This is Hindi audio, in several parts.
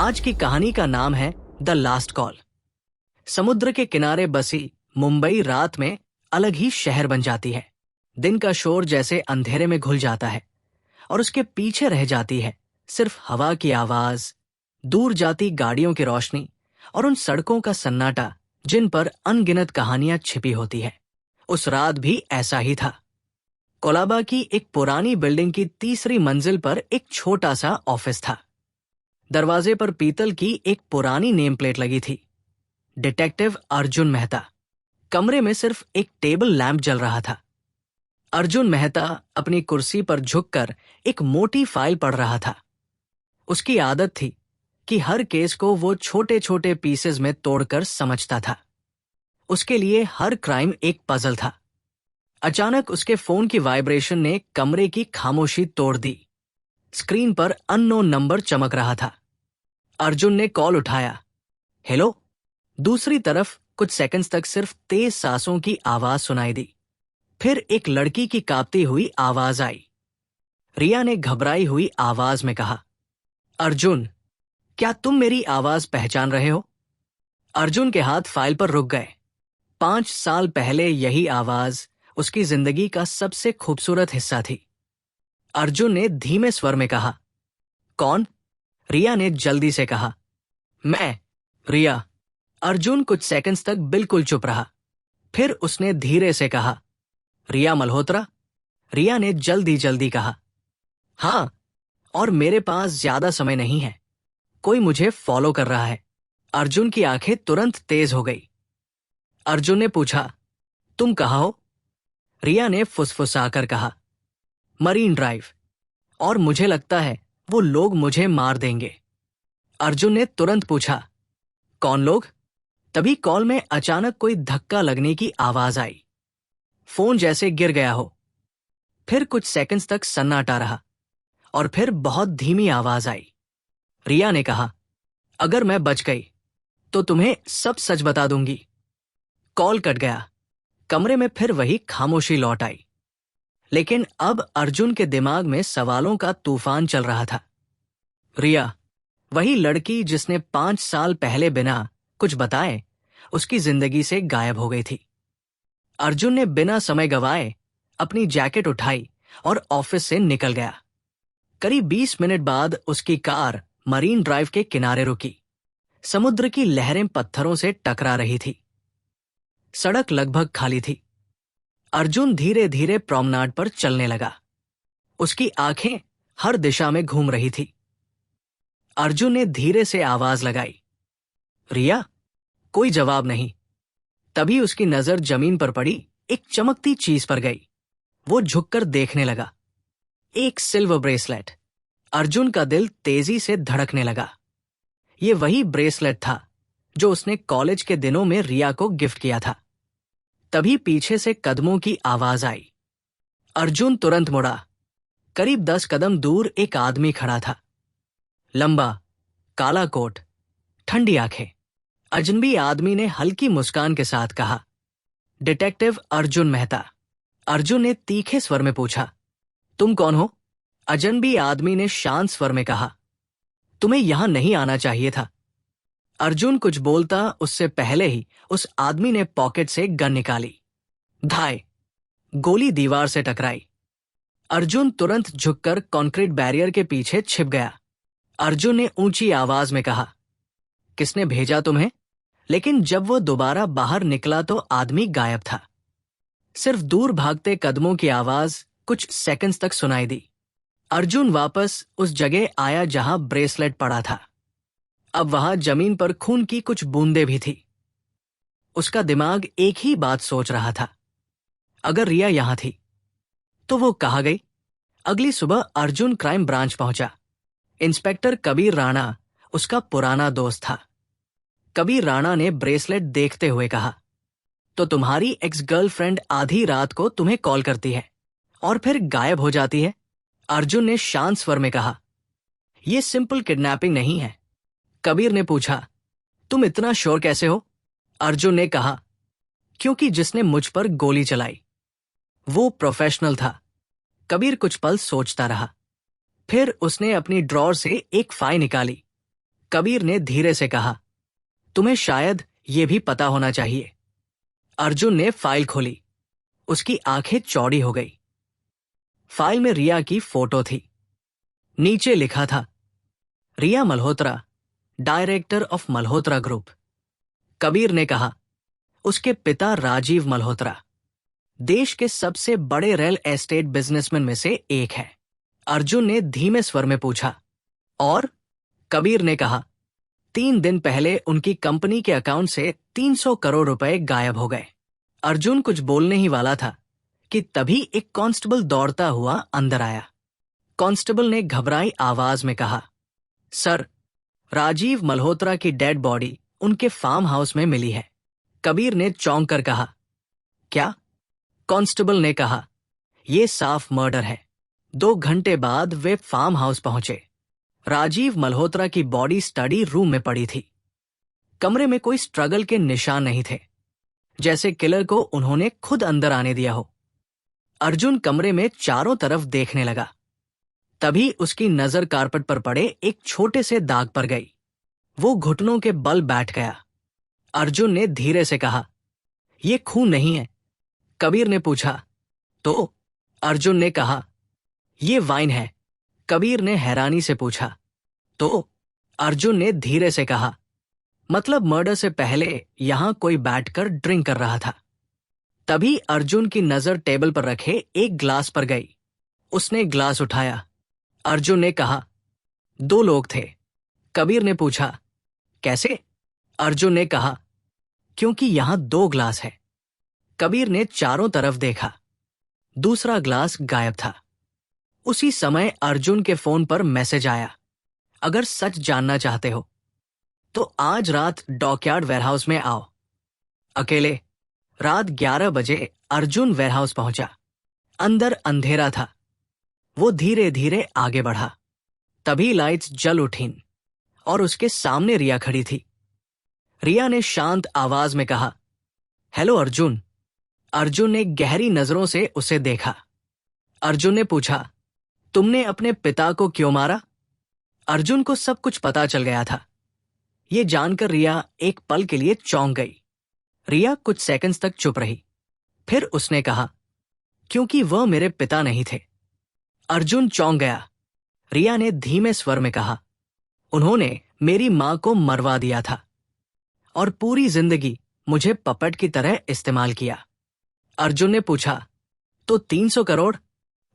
आज की कहानी का नाम है द लास्ट कॉल। समुद्र के किनारे बसी मुंबई रात में अलग ही शहर बन जाती है। दिन का शोर जैसे अंधेरे में घुल जाता है और उसके पीछे रह जाती है सिर्फ हवा की आवाज, दूर जाती गाड़ियों की रोशनी और उन सड़कों का सन्नाटा जिन पर अनगिनत कहानियां छिपी होती है। उस रात भी ऐसा ही था। कोलाबा की एक पुरानी बिल्डिंग की तीसरी मंजिल पर एक छोटा सा ऑफिस था। दरवाजे पर पीतल की एक पुरानी नेम प्लेट लगी थी, डिटेक्टिव अर्जुन मेहता। कमरे में सिर्फ एक टेबल लैंप जल रहा था। अर्जुन मेहता अपनी कुर्सी पर झुककर एक मोटी फाइल पढ़ रहा था। उसकी आदत थी कि हर केस को वो छोटे छोटे पीसेस में तोड़कर समझता था। उसके लिए हर क्राइम एक पजल था। अचानक उसके फोन की वाइब्रेशन ने कमरे की खामोशी तोड़ दी। स्क्रीन पर अननोन नंबर चमक रहा था। अर्जुन ने कॉल उठाया। हेलो। दूसरी तरफ कुछ सेकंड्स तक सिर्फ तेज सांसों की आवाज सुनाई दी। फिर एक लड़की की कांपती हुई आवाज आई। रिया ने घबराई हुई आवाज में कहा, अर्जुन, क्या तुम मेरी आवाज पहचान रहे हो? अर्जुन के हाथ फाइल पर रुक गए। 5 साल पहले यही आवाज उसकी जिंदगी का सबसे खूबसूरत हिस्सा थी। अर्जुन ने धीमे स्वर में कहा, कौन? रिया ने जल्दी से कहा, मैं, रिया। अर्जुन कुछ सेकंड्स तक बिल्कुल चुप रहा। फिर उसने धीरे से कहा, रिया मल्होत्रा? रिया ने जल्दी जल्दी कहा, हाँ, और मेरे पास ज्यादा समय नहीं है। कोई मुझे फॉलो कर रहा है। अर्जुन की आंखें तुरंत तेज हो गई। अर्जुन ने पूछा, तुम कहाँ हो? रिया ने फुसफुसाकर कहा, मरीन ड्राइव, और मुझे लगता है वो लोग मुझे मार देंगे। अर्जुन ने तुरंत पूछा, कौन लोग? तभी कॉल में अचानक कोई धक्का लगने की आवाज आई। फोन जैसे गिर गया हो। फिर कुछ सेकंड्स तक सन्नाटा रहा और फिर बहुत धीमी आवाज आई। रिया ने कहा, अगर मैं बच गई तो तुम्हें सब सच बता दूंगी। कॉल कट गया। कमरे में फिर वही खामोशी लौट आई। लेकिन अब अर्जुन के दिमाग में सवालों का तूफान चल रहा था। रिया, वही लड़की जिसने 5 साल पहले बिना कुछ बताए उसकी जिंदगी से गायब हो गई थी। अर्जुन ने बिना समय गवाए अपनी जैकेट उठाई और ऑफिस से निकल गया। करीब 20 मिनट बाद उसकी कार मरीन ड्राइव के किनारे रुकी। समुद्र की लहरें पत्थरों से टकरा रही थी। सड़क लगभग खाली थी। अर्जुन धीरे धीरे प्रोमनाड पर चलने लगा। उसकी आंखें हर दिशा में घूम रही थी। अर्जुन ने धीरे से आवाज लगाई, रिया? कोई जवाब नहीं। तभी उसकी नजर जमीन पर पड़ी एक चमकती चीज पर गई। वो झुककर देखने लगा। एक सिल्वर ब्रेसलेट। अर्जुन का दिल तेजी से धड़कने लगा। ये वही ब्रेसलेट था जो उसने कॉलेज के दिनों में रिया को गिफ्ट किया था। तभी पीछे से कदमों की आवाज आई। अर्जुन तुरंत मुड़ा। करीब 10 कदम दूर एक आदमी खड़ा था। लंबा, काला कोट, ठंडी आंखें। अजनबी आदमी ने हल्की मुस्कान के साथ कहा, डिटेक्टिव अर्जुन मेहता। अर्जुन ने तीखे स्वर में पूछा, तुम कौन हो? अजनबी आदमी ने शांत स्वर में कहा, तुम्हें यहां नहीं आना चाहिए था। अर्जुन कुछ बोलता उससे पहले ही उस आदमी ने पॉकेट से गन निकाली। धाय! गोली दीवार से टकराई। अर्जुन तुरंत झुककर कंक्रीट बैरियर के पीछे छिप गया। अर्जुन ने ऊंची आवाज में कहा, किसने भेजा तुम्हें? लेकिन जब वो दोबारा बाहर निकला तो आदमी गायब था। सिर्फ दूर भागते कदमों की आवाज कुछ सेकंड्स तक सुनाई दी। अर्जुन वापस उस जगह आया जहां ब्रेसलेट पड़ा था। अब वहां जमीन पर खून की कुछ बूंदें भी थी। उसका दिमाग एक ही बात सोच रहा था, अगर रिया यहां थी तो वो कहाँ गई? अगली सुबह अर्जुन क्राइम ब्रांच पहुंचा। इंस्पेक्टर कबीर राणा उसका पुराना दोस्त था। कबीर राणा ने ब्रेसलेट देखते हुए कहा, तो तुम्हारी एक्स गर्लफ्रेंड आधी रात को तुम्हें कॉल करती है और फिर गायब हो जाती है? अर्जुन ने शांत स्वर में कहा, यह सिंपल किडनैपिंग नहीं है। कबीर ने पूछा, तुम इतना श्योर कैसे हो? अर्जुन ने कहा, क्योंकि जिसने मुझ पर गोली चलाई वो प्रोफेशनल था। कबीर कुछ पल सोचता रहा। फिर उसने अपनी ड्रॉर से एक फाइल निकाली। कबीर ने धीरे से कहा, तुम्हें शायद ये भी पता होना चाहिए। अर्जुन ने फाइल खोली। उसकी आंखें चौड़ी हो गई। फाइल में रिया की फोटो थी। नीचे लिखा था, Riya Malhotra, director of Malhotra group. Kabir ने कहा, उसके पिता राजीव मल्होत्रा देश के सबसे बड़े रियल एस्टेट बिजनेसमैन में से एक है। अर्जुन ने धीमे स्वर में पूछा, और? कबीर ने कहा, 3 दिन पहले उनकी कंपनी के अकाउंट से 300 करोड़ रुपए गायब हो गए। अर्जुन कुछ बोलने ही वाला था कि तभी एक कांस्टेबल दौड़ता हुआ अंदर आया। कांस्टेबल ने घबराई आवाज में कहा, सर, राजीव मल्होत्रा की डेड बॉडी उनके फार्म हाउस में मिली है। कबीर ने चौंक कर कहा, क्या? कांस्टेबल ने कहा, यह साफ मर्डर है। 2 घंटे बाद वे फार्म हाउस पहुंचे। राजीव मल्होत्रा की बॉडी स्टडी रूम में पड़ी थी। कमरे में कोई स्ट्रगल के निशान नहीं थे, जैसे किलर को उन्होंने खुद अंदर आने दिया हो। अर्जुन कमरे में चारों तरफ देखने लगा। तभी उसकी नजर कारपेट पर पड़े एक छोटे से दाग पर गई। वो घुटनों के बल बैठ गया। अर्जुन ने धीरे से कहा, यह खून नहीं है। कबीर ने पूछा, तो? अर्जुन ने कहा, यह वाइन है। कबीर ने हैरानी से पूछा, तो? अर्जुन ने धीरे से कहा, मतलब मर्डर से पहले यहां कोई बैठकर ड्रिंक कर रहा था। तभी अर्जुन की नजर टेबल पर रखे एक ग्लास पर गई। उसने ग्लास उठाया। अर्जुन ने कहा, 2 लोग थे। कबीर ने पूछा, कैसे? अर्जुन ने कहा, क्योंकि यहां 2 ग्लास है। कबीर ने चारों तरफ देखा। दूसरा ग्लास गायब था। उसी समय अर्जुन के फोन पर मैसेज आया, अगर सच जानना चाहते हो तो आज रात डॉकयार्ड वेयरहाउस में आओ। अकेले। रात 11 बजे अर्जुन वेयरहाउस पहुंचा। अंदर अंधेरा था। वो धीरे धीरे आगे बढ़ा। तभी लाइट्स जल उठीं और उसके सामने रिया खड़ी थी। रिया ने शांत आवाज में कहा, हेलो अर्जुन। अर्जुन ने गहरी नजरों से उसे देखा। अर्जुन ने पूछा, तुमने अपने पिता को क्यों मारा? अर्जुन को सब कुछ पता चल गया था। ये जानकर रिया एक पल के लिए चौंक गई। रिया कुछ सेकंड्स तक चुप रही। फिर उसने कहा, क्योंकि वह मेरे पिता नहीं थे। अर्जुन चौंक गया। रिया ने धीमे स्वर में कहा, उन्होंने मेरी मां को मरवा दिया था और पूरी जिंदगी मुझे पपेट की तरह इस्तेमाल किया। अर्जुन ने पूछा, तो 300 करोड़?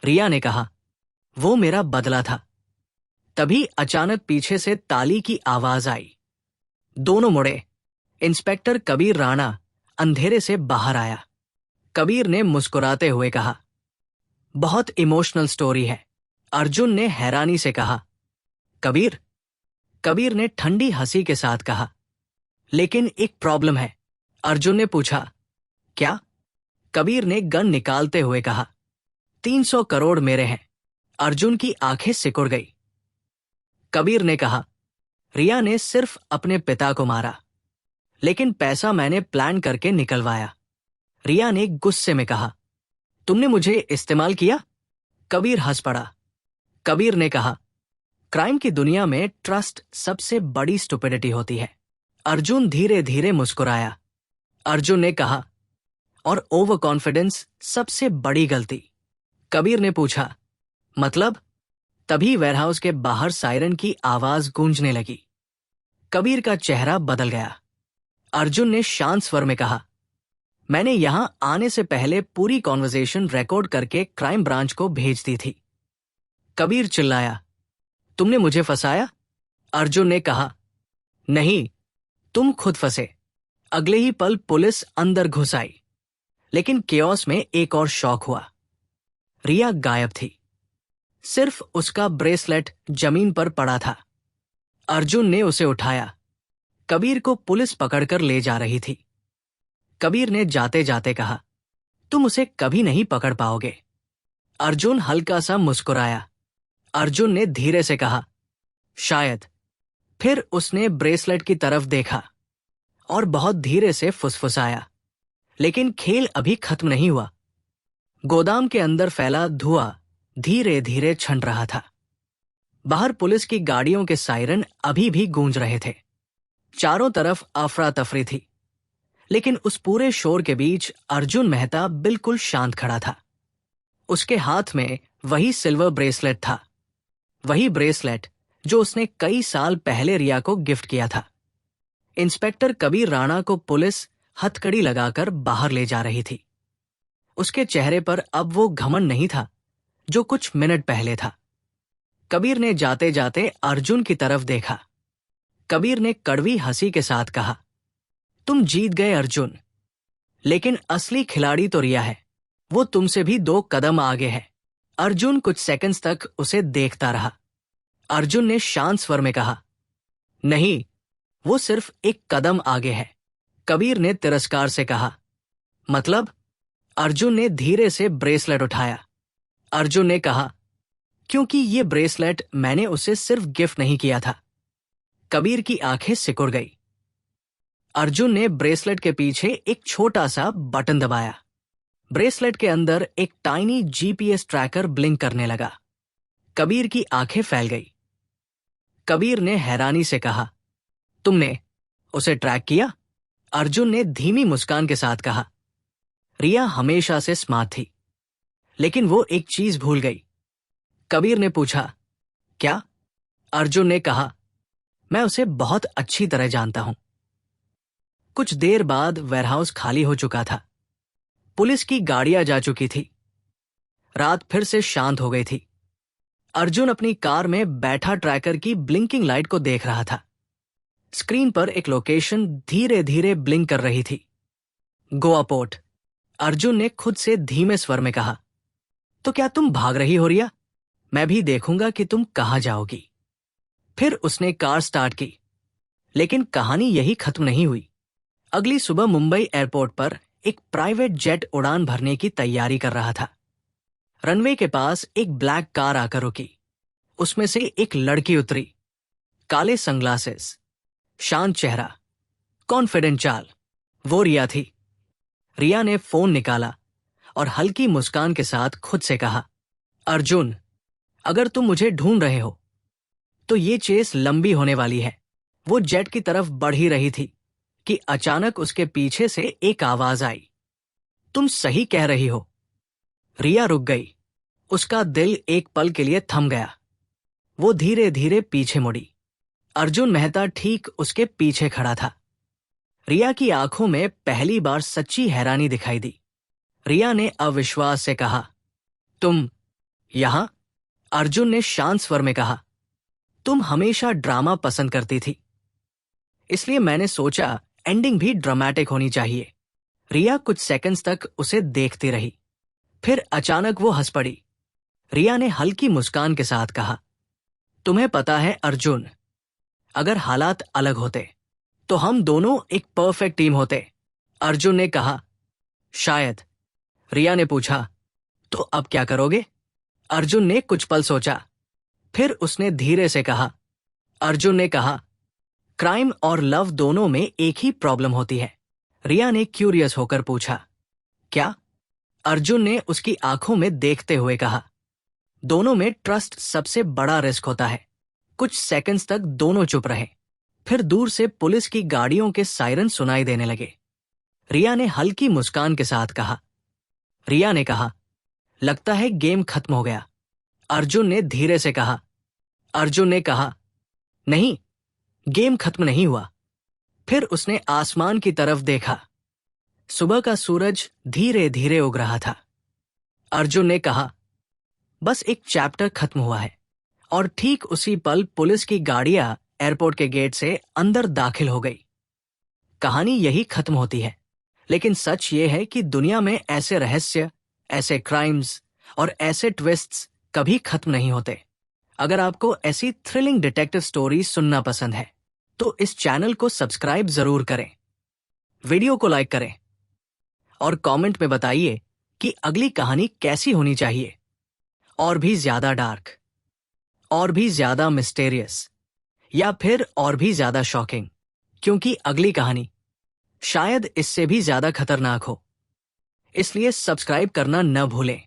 रिया ने कहा, वो मेरा बदला था। तभी अचानक पीछे से ताली की आवाज आई। दोनों मुड़े। इंस्पेक्टर कबीर राणा अंधेरे से बाहर आया। कबीर ने मुस्कुराते हुए कहा, बहुत इमोशनल स्टोरी है। अर्जुन ने हैरानी से कहा, कबीर? कबीर ने ठंडी हंसी के साथ कहा, लेकिन एक प्रॉब्लम है। अर्जुन ने पूछा, क्या? कबीर ने गन निकालते हुए कहा, 300 करोड़ मेरे हैं। अर्जुन की आंखें सिकुड़ गई। कबीर ने कहा, रिया ने सिर्फ अपने पिता को मारा, लेकिन पैसा मैंने प्लान करके निकलवाया। रिया ने गुस्से में कहा, तुमने मुझे इस्तेमाल किया? कबीर हंस पड़ा। कबीर ने कहा, क्राइम की दुनिया में ट्रस्ट सबसे बड़ी स्टुपिडिटी होती है। अर्जुन धीरे धीरे मुस्कुराया। अर्जुन ने कहा, और ओवर कॉन्फिडेंस सबसे बड़ी गलती। कबीर ने पूछा, मतलब? तभी वेयरहाउस के बाहर सायरन की आवाज गूंजने लगी। कबीर का चेहरा बदल गया। अर्जुन ने शांत स्वर में कहा, मैंने यहां आने से पहले पूरी कॉन्वर्सेशन रिकॉर्ड करके क्राइम ब्रांच को भेज दी थी। कबीर चिल्लाया, तुमने मुझे फंसाया? अर्जुन ने कहा, नहीं, तुम खुद फंसे। अगले ही पल पुलिस अंदर घुस आई। लेकिन केओस में एक और शॉक हुआ। रिया गायब थी। सिर्फ उसका ब्रेसलेट जमीन पर पड़ा था। अर्जुन ने उसे उठाया। कबीर को पुलिस पकड़कर ले जा रही थी। कबीर ने जाते जाते कहा, तुम उसे कभी नहीं पकड़ पाओगे। अर्जुन हल्का सा मुस्कुराया। अर्जुन ने धीरे से कहा, शायद। फिर उसने ब्रेसलेट की तरफ देखा और बहुत धीरे से फुसफुसाया, लेकिन खेल अभी खत्म नहीं हुआ। गोदाम के अंदर फैला धुआं धीरे धीरे छंट रहा था। बाहर पुलिस की गाड़ियों के सायरन अभी भी गूंज रहे थे। चारों तरफ अफरा तफरी थी, लेकिन उस पूरे शोर के बीच अर्जुन मेहता बिल्कुल शांत खड़ा था। उसके हाथ में वही सिल्वर ब्रेसलेट था, वही ब्रेसलेट जो उसने कई साल पहले रिया को गिफ्ट किया था। इंस्पेक्टर कबीर राणा को पुलिस हथकड़ी लगाकर बाहर ले जा रही थी। उसके चेहरे पर अब वो घमंड नहीं था जो कुछ मिनट पहले था। कबीर ने जाते जाते अर्जुन की तरफ देखा। कबीर ने कड़वी हंसी के साथ कहा, तुम जीत गए अर्जुन, लेकिन असली खिलाड़ी तो रिया है। वो तुमसे भी 2 कदम आगे है। अर्जुन कुछ सेकंड्स तक उसे देखता रहा। अर्जुन ने शांत स्वर में कहा, नहीं, वो सिर्फ 1 कदम आगे है। कबीर ने तिरस्कार से कहा, मतलब? अर्जुन ने धीरे से ब्रेसलेट उठाया। अर्जुन ने कहा, क्योंकि ये ब्रेसलेट मैंने उसे सिर्फ गिफ्ट नहीं किया था। कबीर की आंखें सिकुड़ गई। अर्जुन ने ब्रेसलेट के पीछे एक छोटा सा बटन दबाया। ब्रेसलेट के अंदर एक टाइनी जीपीएस ट्रैकर ब्लिंक करने लगा। कबीर की आंखें फैल गई। कबीर ने हैरानी से कहा, तुमने उसे ट्रैक किया? अर्जुन ने धीमी मुस्कान के साथ कहा, रिया हमेशा से स्मार्ट थी, लेकिन वो एक चीज भूल गई। कबीर ने पूछा, क्या? अर्जुन ने कहा, मैं उसे बहुत अच्छी तरह जानता हूं। कुछ देर बाद वेयरहाउस खाली हो चुका था। पुलिस की गाड़ियां जा चुकी थी। रात फिर से शांत हो गई थी। अर्जुन अपनी कार में बैठा ट्रैकर की ब्लिंकिंग लाइट को देख रहा था। स्क्रीन पर एक लोकेशन धीरे धीरे ब्लिंक कर रही थी, गोवा पोर्ट। अर्जुन ने खुद से धीमे स्वर में कहा, तो क्या तुम भाग रही हो रिया? मैं भी देखूंगा कि तुम कहां जाओगी। फिर उसने कार स्टार्ट की, लेकिन कहानी यही खत्म नहीं हुई। अगली सुबह मुंबई एयरपोर्ट पर एक प्राइवेट जेट उड़ान भरने की तैयारी कर रहा था। रनवे के पास एक ब्लैक कार आकर रुकी। उसमें से एक लड़की उतरी। काले सनग्लासेस, शांत चेहरा, कॉन्फिडेंट चाल। वो रिया थी। रिया ने फोन निकाला और हल्की मुस्कान के साथ खुद से कहा, अर्जुन, अगर तुम मुझे ढूंढ रहे हो तो ये चेस लंबी होने वाली है। वो जेट की तरफ बढ़ ही रही थी कि अचानक उसके पीछे से एक आवाज आई, तुम सही कह रही हो। रिया रुक गई। उसका दिल एक पल के लिए थम गया। वो धीरे धीरे पीछे मुड़ी। अर्जुन मेहता ठीक उसके पीछे खड़ा था। रिया की आंखों में पहली बार सच्ची हैरानी दिखाई दी। रिया ने अविश्वास से कहा, तुम यहां? अर्जुन ने शांत स्वर में कहा, तुम हमेशा ड्रामा पसंद करती थी, इसलिए मैंने सोचा एंडिंग भी ड्रामेटिक होनी चाहिए। रिया कुछ सेकंड्स तक उसे देखती रही। फिर अचानक वो हंस पड़ी। रिया ने हल्की मुस्कान के साथ कहा, तुम्हें पता है अर्जुन, अगर हालात अलग होते तो हम दोनों एक परफेक्ट टीम होते। अर्जुन ने कहा, शायद। रिया ने पूछा, तो अब क्या करोगे? अर्जुन ने कुछ पल सोचा। फिर उसने धीरे से कहा, अर्जुन ने कहा, क्राइम और लव दोनों में एक ही प्रॉब्लम होती है। रिया ने क्यूरियस होकर पूछा, क्या? अर्जुन ने उसकी आंखों में देखते हुए कहा, दोनों में ट्रस्ट सबसे बड़ा रिस्क होता है। कुछ सेकंड्स तक दोनों चुप रहे। फिर दूर से पुलिस की गाड़ियों के सायरन सुनाई देने लगे। रिया ने हल्की मुस्कान के साथ कहा, रिया ने कहा, लगता है गेम खत्म हो गया। अर्जुन ने धीरे से कहा। अर्जुन ने कहा, नहीं, गेम खत्म नहीं हुआ। फिर उसने आसमान की तरफ देखा। सुबह का सूरज धीरे धीरे उग रहा था। अर्जुन ने कहा, बस एक चैप्टर खत्म हुआ है। और ठीक उसी पल पुलिस की गाड़ियां एयरपोर्ट के गेट से अंदर दाखिल हो गई। कहानी यही खत्म होती है, लेकिन सच ये है कि दुनिया में ऐसे रहस्य, ऐसे क्राइम्स और ऐसे ट्विस्ट्स कभी खत्म नहीं होते। अगर आपको ऐसी थ्रिलिंग डिटेक्टिव स्टोरी सुनना पसंद है तो इस चैनल को सब्सक्राइब जरूर करें, वीडियो को लाइक करें और कमेंट में बताइए कि अगली कहानी कैसी होनी चाहिए। और भी ज्यादा डार्क, और भी ज्यादा मिस्टेरियस, या फिर और भी ज्यादा शॉकिंग, क्योंकि अगली कहानी शायद इससे भी ज्यादा खतरनाक हो। इसलिए सब्सक्राइब करना न भूलें।